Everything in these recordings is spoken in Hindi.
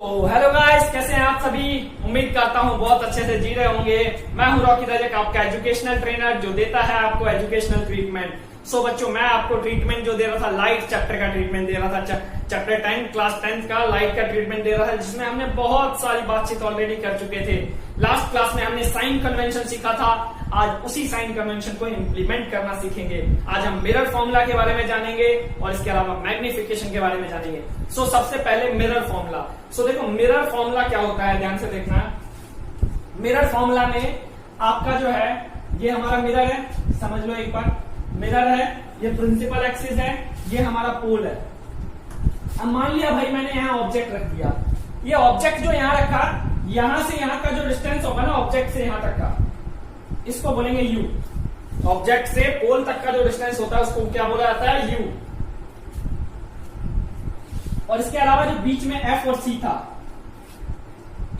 तो हेलो गाइस, कैसे हैं आप सभी। उम्मीद करता हूँ बहुत अच्छे से जी रहे होंगे। मैं हूँ रॉकी रजक, आपका एजुकेशनल ट्रेनर जो देता है आपको एजुकेशनल ट्रीटमेंट। सो बच्चों, मैं आपको ट्रीटमेंट जो दे रहा था, लाइट चैप्टर का ट्रीटमेंट दे रहा था, चैप्टर 10 क्लास 10 का लाइट का ट्रीटमेंट दे रहा था, जिसमें हमने बहुत सारी बातचीत ऑलरेडी कर चुके थे। लास्ट क्लास में हमने साइन कन्वेंशन सीखा था। आज उसी साइन कन्वेंशन को इम्प्लीमेंट करना सीखेंगे। आज हम मिरर फॉर्मूला के बारे में जानेंगे और इसके अलावा मैग्निफिकेशन के बारे में जानेंगे। सो सबसे पहले मिरर फॉर्मूला। सो देखो, मिरर फॉर्मूला क्या होता है, ध्यान से देखना। मिरर फॉर्मूला में आपका जो है, ये हमारा मिरर है, समझ लो एक बार। मिरर है, ये प्रिंसिपल एक्सिस है, ये हमारा पोल है। अब मान लिया भाई मैंने यहाँ ऑब्जेक्ट रख दिया। ये ऑब्जेक्ट जो यहाँ रखा, यहां से यहाँ का जो डिस्टेंस होगा ना ऑब्जेक्ट से यहाँ तक का, इसको बोलेंगे यू। ऑब्जेक्ट से पोल तक का जो डिस्टेंस होता है उसको क्या बोला जाता है, यू। और इसके अलावा जो बीच में एफ और सी था,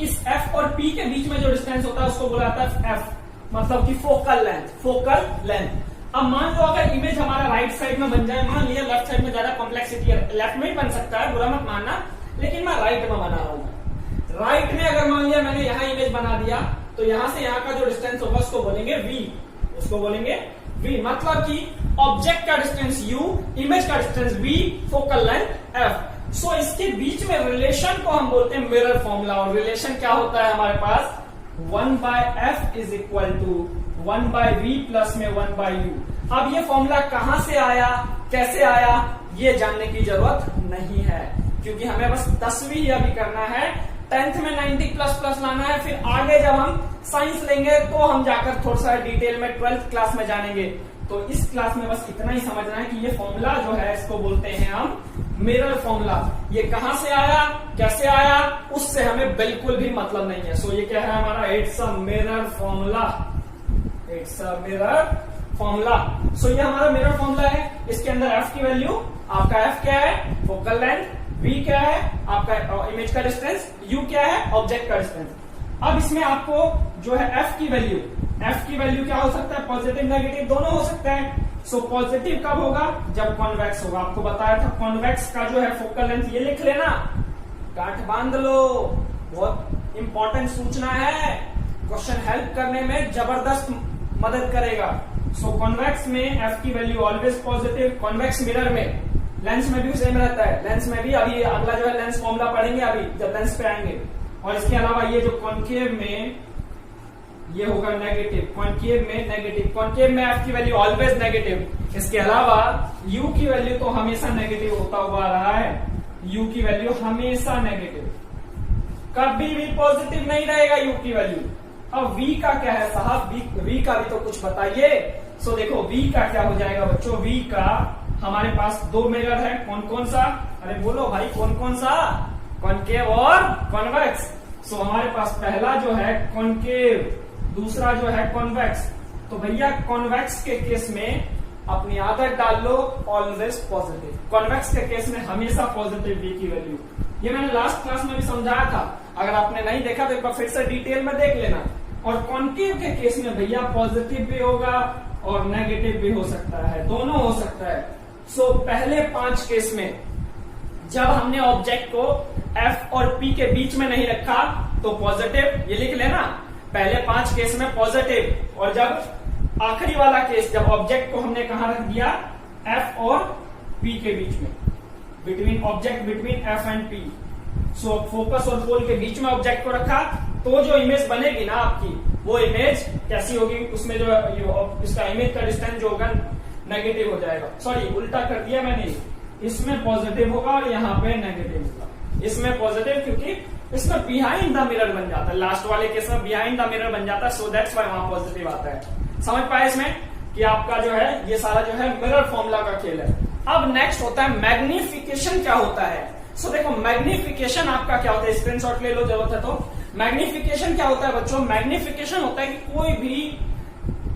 इस एफ और पी के बीच में जो डिस्टेंस होता है उसको बोला जाता है एफ, मतलब कि फोकल लेंथ। Focal length. अब मान लो अगर इमेज हमारा राइट साइड में बन जाए, मान लिया लेफ्ट साइड में ज्यादा कॉम्प्लेक्सिटी है, लेफ्ट में ही बन सकता है, बुरा मत मानना, लेकिन मैं राइट में बना रहा हूं। राइट में अगर मान लिया मैंने यहाँ इमेज बना दिया, तो यहां से यहाँ का जो डिस्टेंस होगा उसको बोलेंगे वी। उसको बोलेंगे वी, मतलब कि ऑब्जेक्ट का डिस्टेंस यू, इमेज का distance v, focal length f. So इसके बीच में रिलेशन को हम बोलते हैं मिरर फॉर्मूला। और रिलेशन क्या होता है हमारे पास, 1/f is equal to 1/v plus में 1/u। अब ये फॉर्मूला कहां से आया, कैसे आया, ये जानने की जरूरत नहीं है, क्योंकि हमें बस 10वीं ही अभी करना है। 10th में 90++ लाना है। फिर आगे जब हम साइंस लेंगे तो हम जाकर थोड़ा सा डिटेल में 12th क्लास में जानेंगे। तो इस क्लास में बस इतना ही समझना है कि ये फॉर्मूला जो है इसको बोलते हैं हम मिरर फॉर्मूला। ये कहां से आया, कैसे आया, उससे हमें बिल्कुल भी मतलब नहीं है। सो ये क्या है हमारा, it's a mirror formula. It's a mirror formula. So ये हमारा मिरर फॉर्मूला है। इसके अंदर एफ की वैल्यू, आपका एफ क्या है, फोकल लेंथ, वी क्या है आपका इमेज का डिस्टेंस, यू क्या है ऑब्जेक्ट का डिस्टेंस। अब इसमें आपको जो है एफ की वैल्यू क्या हो सकता है, पॉजिटिव नेगेटिव दोनों हो सकता है। सो पॉजिटिव कब होगा, जब कॉन्वेक्स होगा। आपको बताया था कॉन्वेक्स का जो है फोकल लेंथ, ये लिख लेना, गांठ बांध लो, बहुत इंपॉर्टेंट सूचना है, क्वेश्चन हेल्प करने में जबरदस्त मदद करेगा। सो कॉन्वेक्स में एफ की value always positive. Convex mirror में, लेंस में भी सेम रहता है। लेंस में भी अभी अगला जो है लेंस फॉर्मूला पढ़ेंगे अभी जब लेंस पे आएंगे। और इसके अलावा ये जो कॉन्केव में, ये होगा नेगेटिव। कॉन्केव में एफ की वैल्यू ऑलवेज नेगेटिव। इसके अलावा यू की वैल्यू तो हमेशा नेगेटिव होता हुआ रहा है। यू की वैल्यू हमेशा नेगेटिव, कभी भी पॉजिटिव नहीं रहेगा यू की वैल्यू। अब वी का क्या है साहब, वी का भी तो कुछ बताइए। सो देखो वी का क्या हो जाएगा बच्चों, वी का हमारे पास दो मिरर है। कौन कौन सा, अरे बोलो भाई, कौन कौन सा, कॉन्केव और कॉन्वेक्स। सो हमारे पास पहला जो है कॉन्केव, दूसरा जो है कॉन्वेक्स। तो भैया कॉन्वेक्स के केस में अपनी आदत डाल लो, ऑलवेज पॉजिटिव। कॉन्वेक्स के केस में हमेशा पॉजिटिव वी की वैल्यू। ये मैंने लास्ट क्लास में भी समझाया था, अगर आपने नहीं देखा तो एक बार फिर से डिटेल में देख लेना। और कॉन्केव के केस में भैया पॉजिटिव भी होगा और नेगेटिव भी हो सकता है, दोनों हो सकता है। सो पहले 5 केस में जब हमने ऑब्जेक्ट को एफ और पी के बीच में नहीं रखा तो पॉजिटिव, ये लिख लेना, पहले 5 केस में पॉजिटिव। और जब आखिरी वाला केस, जब ऑब्जेक्ट को हमने कहां रख दिया, एफ और पी के बीच में, between F and P. So focus और पोल के बीच में ऑब्जेक्ट को रखा, तो जो इमेज बनेगी ना आपकी, वो इमेज कैसी होगी, उसमें जो इसका इमेज का डिस्टेंस जो होगा नेगेटिव हो जाएगा। सॉरी, उल्टा कर दिया मैंने, इसमें पॉजिटिव होगा और यहाँ पे नेगेटिव होगा। इसमें पॉजिटिव क्योंकि इसमें बिहाइंड द मिरर बन जाता है, लास्ट वाले केस में बिहाइंड द मिरर बन जाता है। सो दैट्स व्हाई वहां पॉजिटिव आता है। समझ पाए इसमें कि आपका जो है ये सारा जो है मिरर फॉर्मूला का खेल है। अब नेक्स्ट होता है मैग्निफिकेशन। क्या होता है, सो देखो मैग्निफिकेशन आपका क्या होता है, स्क्रीनशॉट ले लो जरूरत है तो। मैग्निफिकेशन क्या होता है बच्चों, मैग्निफिकेशन होता है कि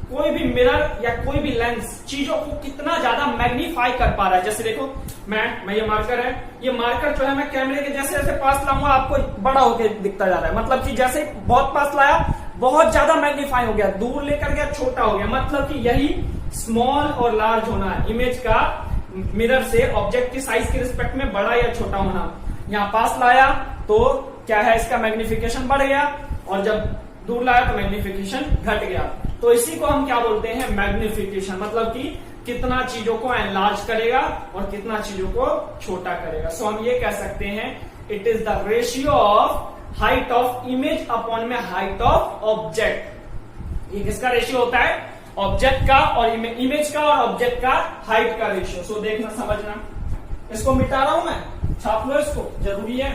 कोई भी मिरर या कोई भी लेंस चीजों को कितना ज्यादा मैग्नीफाई कर पा रहा है। जैसे देखो मैं ये मार्कर है, ये मार्कर जो है मैं कैमरे के जैसे जैसे पास लाऊंगा आपको बड़ा होकर दिखता जा रहा है, मतलब कि जैसे बहुत पास लाया बहुत ज्यादा मैग्नीफाई हो गया, दूर लेकर गया छोटा हो गया। मतलब कि यही स्मॉल और लार्ज होना है इमेज का, मिरर से ऑब्जेक्ट की साइज के रिस्पेक्ट में बड़ा या छोटा होना। यहाँ पास लाया तो क्या है, इसका मैग्निफिकेशन बढ़ गया, और जब दूर लाया तो मैग्निफिकेशन घट गया। तो इसी को हम क्या बोलते हैं, मैग्निफिकेशन, मतलब कि कितना चीजों को एनलार्ज करेगा और कितना चीजों को छोटा करेगा। सो हम ये कह सकते हैं it is the ratio of height of image upon में हाइट ऑफ ऑब्जेक्ट। ये किसका रेशियो होता है, ऑब्जेक्ट का और इमेज का और ऑब्जेक्ट का हाइट का रेशियो। सो देखना समझना, इसको मिटा रहा हूं मैं, छाप लो इसको, जरूरी है।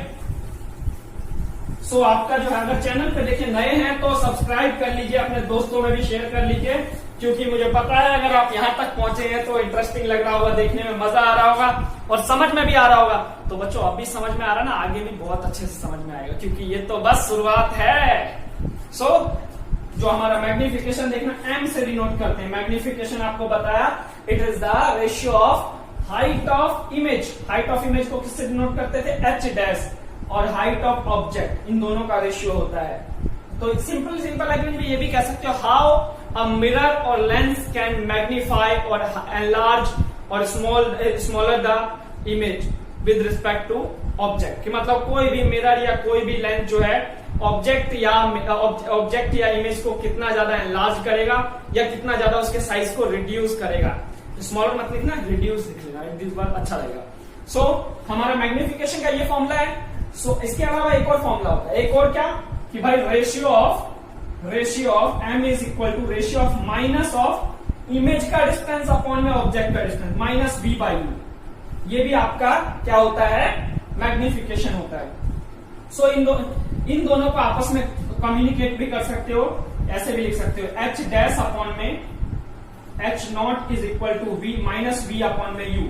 सो आपका जो है, अगर चैनल पे देखिए नए हैं तो सब्सक्राइब कर लीजिए, अपने दोस्तों में भी शेयर कर लीजिए, क्योंकि मुझे पता है अगर आप यहां तक पहुंचे हैं तो इंटरेस्टिंग लग रहा होगा, देखने में मजा आ रहा होगा और समझ में भी आ रहा होगा। तो बच्चों अभी समझ में आ रहा ना, आगे भी बहुत अच्छे से समझ में आएगा, क्योंकि ये तो बस शुरुआत है। सो जो हमारा मैग्निफिकेशन देखना एम से डिनोट करते हैं। मैग्निफिकेशन आपको बताया it is the ratio of height of image. Height of image को किससे डिनोट करते थे, एच डैश, और हाइट ऑफ ऑब्जेक्ट, इन दोनों का रेशियो होता है। तो सिंपल लैंग्वेज में ये भी कह सकते हो, हाउ अ मिरर और लेंस कैन मैग्नीफाई और एनलार्ज और smaller the image with respect to object. कि मतलब कोई भी मिरर या कोई भी लेंस जो है ऑब्जेक्ट या इमेज को कितना ज्यादा एनलार्ज करेगा या कितना ज्यादा उसके साइज को रिड्यूस करेगा। स्मॉलर मत लिखना, रिड्यूस लिख लेना, रिड्यूस बार अच्छा लगेगा। सो हमारा मैग्निफिकेशन का ये फॉर्मूला है। सो इसके अलावा एक और फॉर्मूला होता है, एक और क्या, कि भाई ratio of M is equal to ratio of minus of image का डिस्टेंस अपॉन में ऑब्जेक्ट का distance minus B by U. ये भी आपका क्या होता है, मैग्निफिकेशन होता है। सो इन दोनों को आपस में कम्युनिकेट भी कर सकते हो, ऐसे भी लिख सकते हो, एच डैश अपॉन में H not is equal to V minus V upon में यू।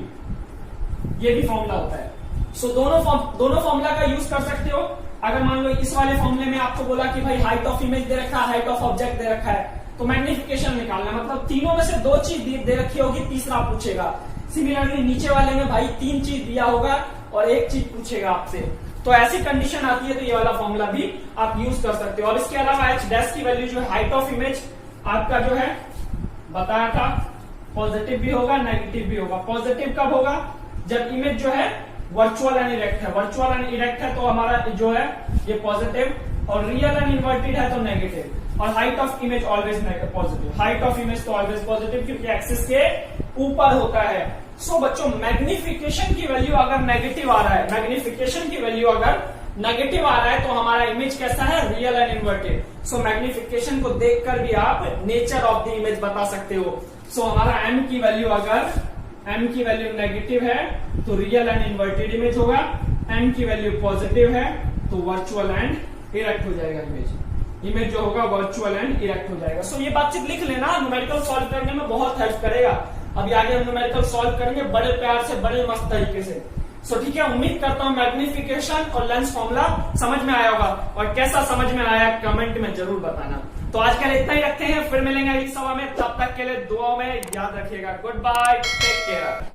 ये भी फॉर्मूला होता है। सो दोनों फॉर्मूला का यूज कर सकते हो। अगर मान लो इस वाले फॉर्मूले में आपको बोला कि भाई हाइट ऑफ इमेज दे रखा है, हाइट ऑफ ऑब्जेक्ट दे रखा है, तो मैग्निफिकेशन निकालना, मतलब तीनों में से दो चीज दे रखी होगी, तीसरा पूछेगा। सिमिलरली नीचे वाले में भाई तीन चीज दिया होगा और एक चीज पूछेगा आपसे। तो ऐसी कंडीशन आती है तो ये वाला फॉर्मूला भी आप यूज कर सकते हो। और इसके अलावा एच डैश की वैल्यू जो है, हाइट ऑफ इमेज आपका जो है बताया था, पॉजिटिव भी होगा नेगेटिव भी होगा। पॉजिटिव कब होगा, जब इमेज जो है वर्चुअल एंड इरेक्ट है। वर्चुअल एंड इरेक्ट है तो हमारा जो है ये पॉजिटिव, और रियल एंड इन्वर्टेड है तो नेगेटिव। और height of image always positive, height of image तो ऑलवेज पॉजिटिव, क्योंकि एक्सिस के ऊपर होता है। सो बच्चों मैग्निफिकेशन की वैल्यू अगर नेगेटिव आ रहा है, मैग्निफिकेशन की वैल्यू अगर नेगेटिव आ रहा है तो हमारा इमेज कैसा है, real and inverted. So magnification को देखकर भी आप नेचर ऑफ द इमेज बता सकते हो। सो हमारा एम की वैल्यू अगर m की वैल्यू नेगेटिव है तो रियल एंड इन्वर्टेड इमेज होगा, m की वैल्यू पॉजिटिव है तो वर्चुअल एंड इरेक्ट हो जाएगा इमेज जो होगा वर्चुअल एंड इरेक्ट हो जाएगा। सो ये बातचीत लिख लेना, न्यूमेरिकल सॉल्व करने में बहुत हेल्प करेगा। अभी आगे हम न्यूमेरिकल सॉल्व करेंगे बड़े प्यार से, बड़े मस्त तरीके से। सो ठीक है, उम्मीद करता हूं मैग्निफिकेशन और लेंस फॉर्मूला समझ में आया होगा, और कैसा समझ में आया कमेंट में जरूर बताना। तो आज के लिए इतना ही रखते हैं, फिर मिलेंगे अगली सभा में, तब तक के लिए दुआ में याद रखिएगा। Good bye, take care.